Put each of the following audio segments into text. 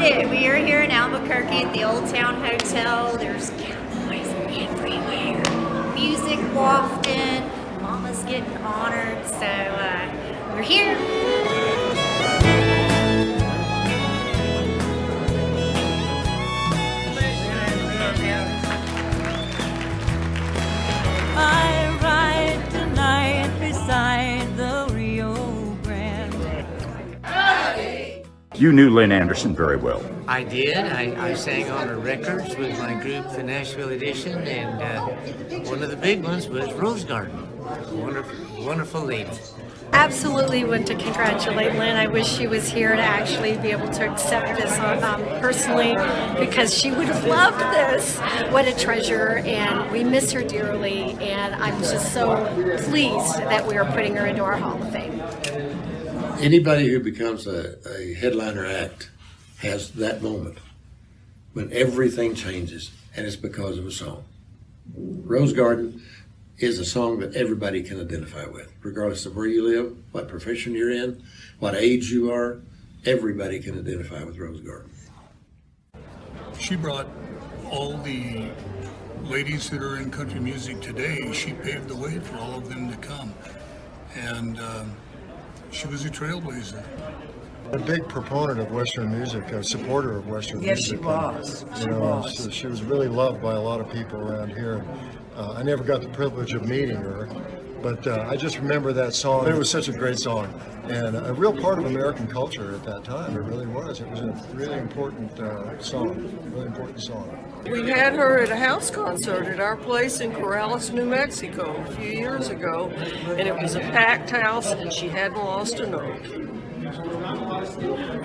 made it. We are here in Albuquerque at the Old Town Hotel. There's cowboys everywhere. Music wafting. Mama's getting honored. So we're here. I ride tonight beside the Rio Grande. You knew Lynn Anderson very well. I did. I sang on her records with my group, the Nashville Edition, and one of the big ones was Rose Garden. Wonderful, wonderful lady. Absolutely want to congratulate Lynn. I wish she was here to actually be able to accept this personally, because she would have loved this. What a treasure, and we miss her dearly, and I'm just so pleased that we are putting her into our Hall of Fame. Anybody who becomes a headliner act has that moment when everything changes, and it's because of a song. Rose Garden is a song that everybody can identify with, regardless of where you live, what profession you're in, what age you are. Everybody can identify with Rose Garden. She brought all the ladies that are in country music today. She paved the way for all of them to come, and she was a trailblazer. A big proponent of Western music, a supporter of Western music. Yes, she was. She was really loved by a lot of people around here. I never got the privilege of meeting her, but I just remember that song. It was such a great song, and a real part of American culture at that time. It really was. It was a really important song, really important song. We had her at a house concert at our place in Corrales, New Mexico a few years ago, and it was a packed house, and she hadn't lost a note.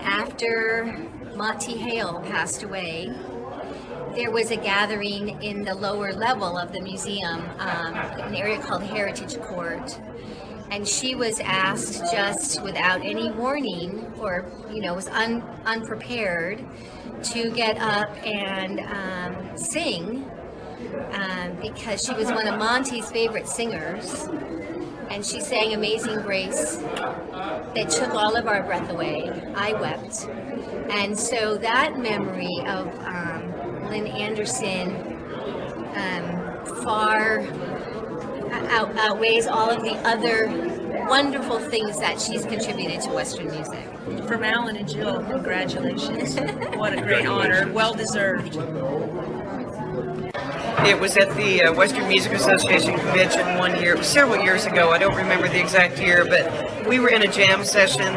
After Monty Hale passed away, there was a gathering in the lower level of the museum, an area called Heritage Court. And she was asked, just without any warning, or, was unprepared, to get up and sing, because she was one of Monty's favorite singers. And she sang Amazing Grace that took all of our breath away. I wept. And so that memory of Lynn Anderson far outweighs all of the other wonderful things that she's contributed to Western music. From Alan and Jill, congratulations. What a great honor. Well deserved. It was at the Western Music Association convention one year. It was several years ago. I don't remember the exact year, but we were in a jam session,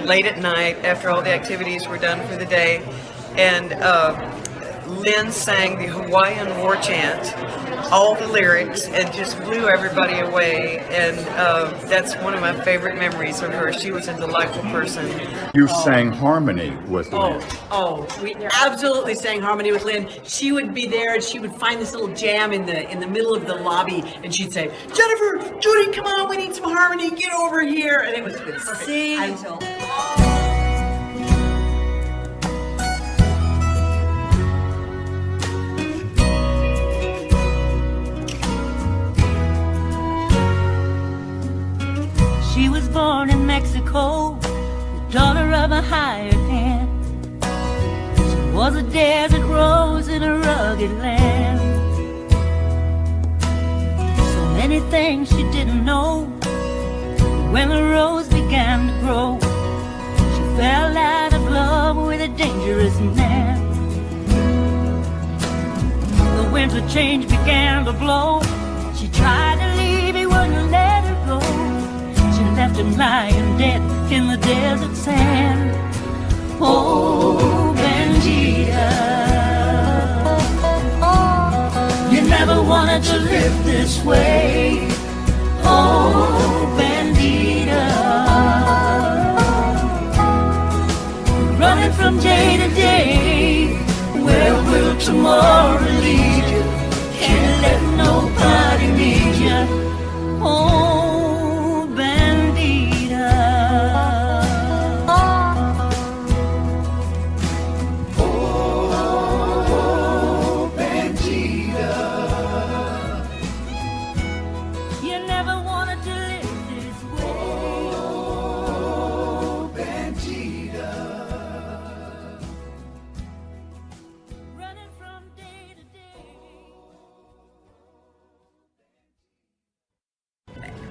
late at night after all the activities were done for the day. And Lynn sang the Hawaiian War Chant, all the lyrics, and just blew everybody away. And that's one of my favorite memories of her. She was a delightful person. You sang harmony with Lynn. We absolutely sang harmony with Lynn. She would be there, and she would find this little jam in the middle of the lobby, and she'd say, "Jennifer, Judy, come on, we need some harmony. Get over here." And it was perfect. See? She was born in Mexico, the daughter of a hired hand. She was a desert rose in a rugged land. So many things she didn't know. When the rose began to grow, she fell out of love with a dangerous man. The winter change began to blow. She tried to leave, he wouldn't let her go. Left him lying dead in the desert sand. Oh, Bandita, you never wanted to live this way. Oh, Bandita, running from day to day. Where will tomorrow lead you? Can't let nobody need you. Oh,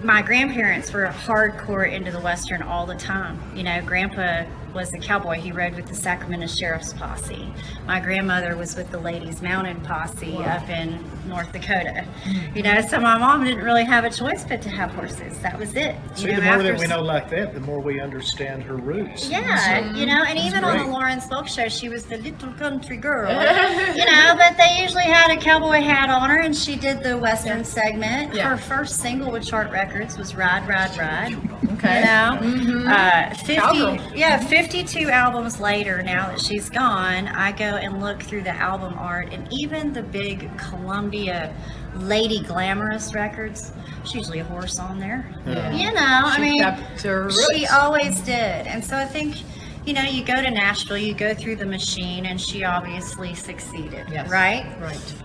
my grandparents were hardcore into the Western all the time. You know, Grandpa was a cowboy. He rode with the Sacramento Sheriff's Posse. My grandmother was with the Ladies Mounted Posse up in North Dakota. You know, so my mom didn't really have a choice but to have horses. That was it. See, you know, the more that we know like that, the more we understand her roots. Yeah, you know, and even on great. the Lawrence Folk Show, she was the little country girl. You know, but they usually had a cowboy hat on her, and she did the Western segment. Yeah. Her first single with chart records was Ride, Ride, Ride. Okay. You know, 50 52 albums later, now that she's gone, I go and look through the album art, and even the big Columbia Lady Glamorous records, there's usually a horse on there. Yeah. You know, I She mean, kept her roots. she always did. And so I think, you know, you go to Nashville, you go through the machine, and she obviously succeeded, Yes. right? Right.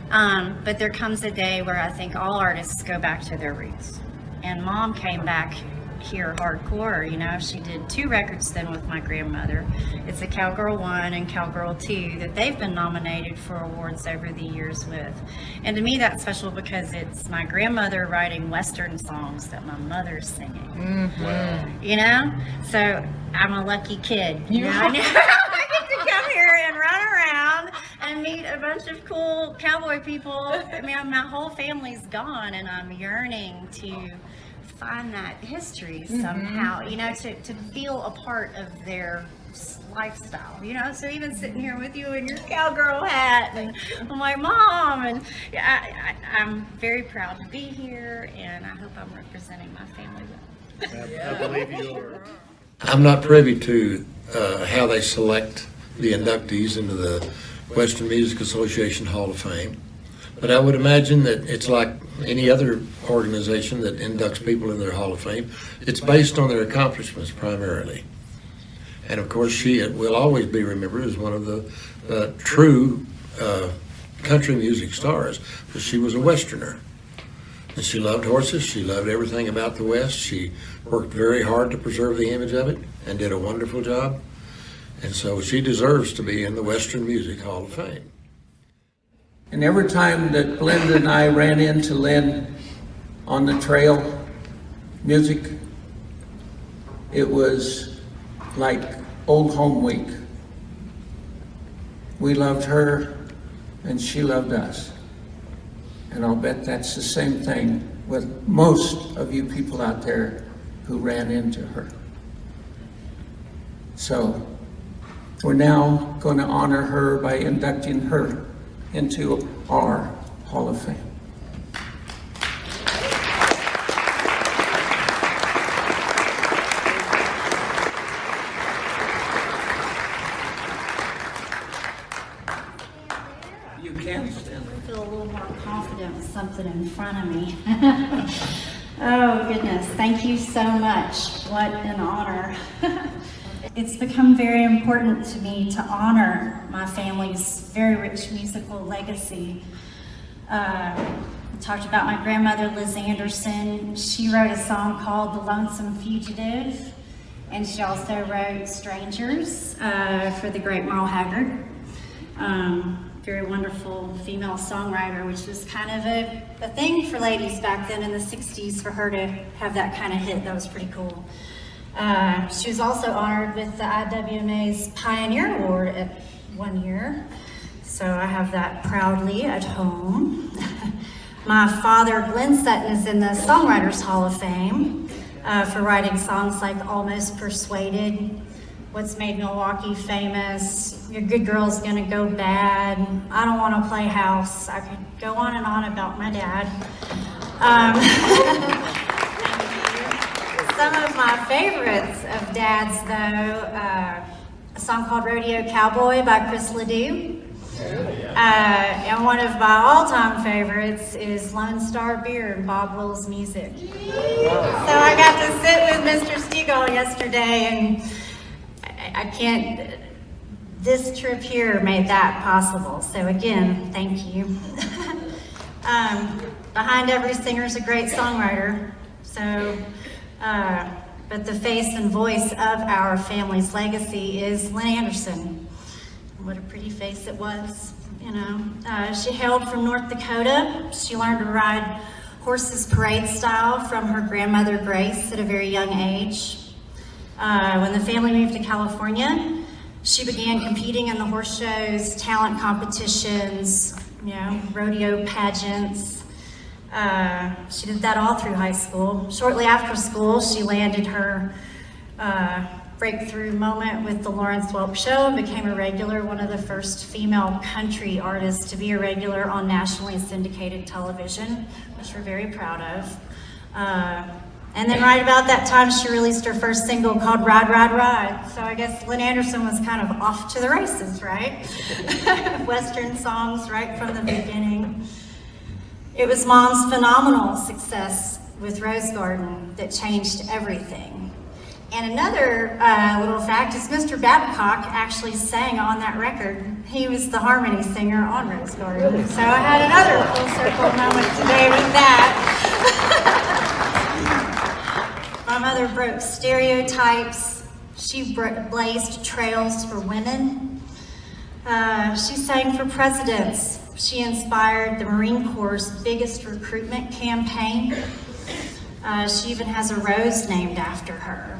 But there comes a day where I think all artists go back to their roots. And Mom came back here hardcore, you know. She did 2 records then with my grandmother. It's a Cowgirl 1 and Cowgirl 2 that they've been nominated for awards over the years with. And to me that's special because it's my grandmother writing Western songs that my mother's singing. You know? So I'm a lucky kid. You know? I get to come here and run around and meet a bunch of cool cowboy people. I mean, my whole family's gone, and I'm yearning to find that history somehow, you know, to feel a part of their lifestyle, you know. So even sitting here with you in your cowgirl hat, and I'm like, Mom, and I'm very proud to be here, and I hope I'm representing my family well. I believe you are. I'm not privy to how they select the inductees into the Western Music Association Hall of Fame, but I would imagine that it's like any other organization that inducts people in their Hall of Fame. It's based on their accomplishments primarily. And of course, she will always be remembered as one of the true country music stars, because she was a Westerner. And she loved horses. She loved everything about the West. She worked very hard to preserve the image of it and did a wonderful job. And so she deserves to be in the Western Music Hall of Fame. And every time that Belinda and I ran into Lynn on the trail, music, it was like old home week. We loved her and she loved us. And I'll bet that's the same thing with most of you people out there who ran into her. So we're now going to honor her by inducting her into our Hall of Fame. You can stand. I feel a little more confident with something in front of me. Oh goodness, thank you so much. What an honor. It's become very important to me to honor my family's very rich musical legacy. I talked about my grandmother, Liz Anderson. She wrote a song called The Lonesome Fugitive, and she also wrote Strangers for the great Merle Haggard. Very wonderful female songwriter, which was kind of a thing for ladies back then in the 60s, for her to have that kind of hit. That was pretty cool. She was also honored with the IWMA's Pioneer Award at 1 year. So I have that proudly at home. My father, Glenn Sutton, is in the Songwriters Hall of Fame for writing songs like Almost Persuaded, What's Made Milwaukee Famous, Your Good Girl's Gonna Go Bad, I Don't Wanna Play House. I could go on and on about my dad. Some of my favorites of Dad's, though, a song called Rodeo Cowboy by Chris Ledoux. And one of my all-time favorites is Lone Star Beer and Bob Wills Music. So I got to sit with Mr. Stegall yesterday, and I can't, this trip here made that possible. So again, thank you. Behind every singer is a great songwriter. So, but the face and voice of our family's legacy is Lynn Anderson. What a pretty face it was, you know. She hailed from North Dakota. She learned to ride horses parade style from her grandmother Grace at a very young age. When the family moved to California, she began competing in the horse shows, talent competitions, rodeo pageants. She did that all through high school. Shortly after school, she landed her breakthrough moment with the Lawrence Welk Show and became a regular, one of the first female country artists to be a regular on nationally syndicated television, which we're very proud of. And then right about that time, she released her first single called Ride, Ride, Ride. So I guess Lynn Anderson was kind of off to the races, right? Western songs right from the beginning. It was Mom's phenomenal success with Rose Garden that changed everything. And another little fact is Mr. Babcock actually sang on that record. He was the harmony singer on Rose Garden. So I had another full circle moment today with that. My mother broke stereotypes. She blazed trails for women. She sang for presidents. She inspired the Marine Corps' biggest recruitment campaign. She even has a rose named after her.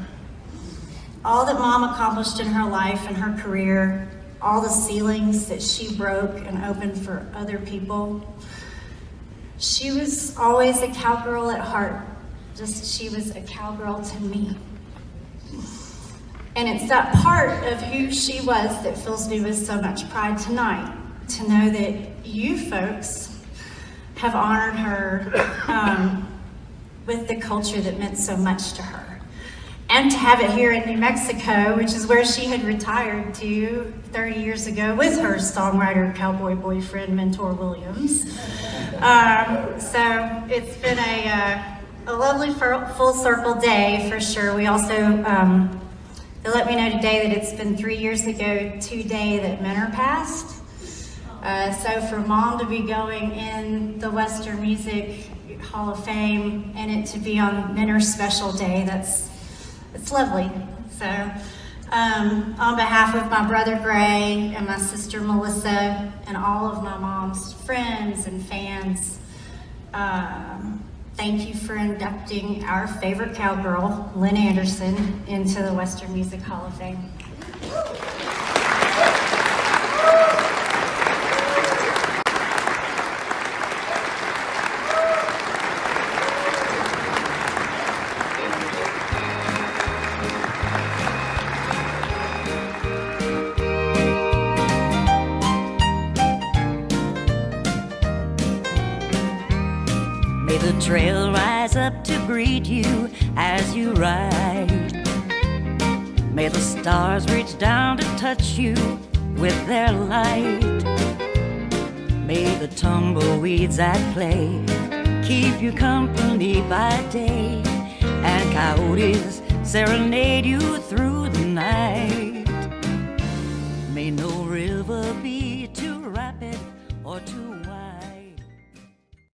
All that Mom accomplished in her life and her career, all the ceilings that she broke and opened for other people, she was always a cowgirl at heart. She was a cowgirl to me. And it's that part of who she was that fills me with so much pride tonight, to know that you folks have honored her with the culture that meant so much to her. And to have it here in New Mexico, which is where she had retired to 30 years ago with her songwriter, cowboy boyfriend, Mentor Williams. So it's been a lovely full circle day for sure. We also, they let me know today that it's been 3 years ago today that Mentor passed. So for Mom to be going in the Western Music Hall of Fame and it to be on Mentor's special day, it's lovely. So on behalf of my brother Gray and my sister Melissa and all of my mom's friends and fans, thank you for inducting our favorite cowgirl, Lynn Anderson, into the Western Music Hall of Fame. May the trail rise up to greet you as you ride. May the stars reach down to touch you with their light. May the tumbleweeds at play keep you company by day, and coyotes serenade you through the night. May no river be too rapid or too wide.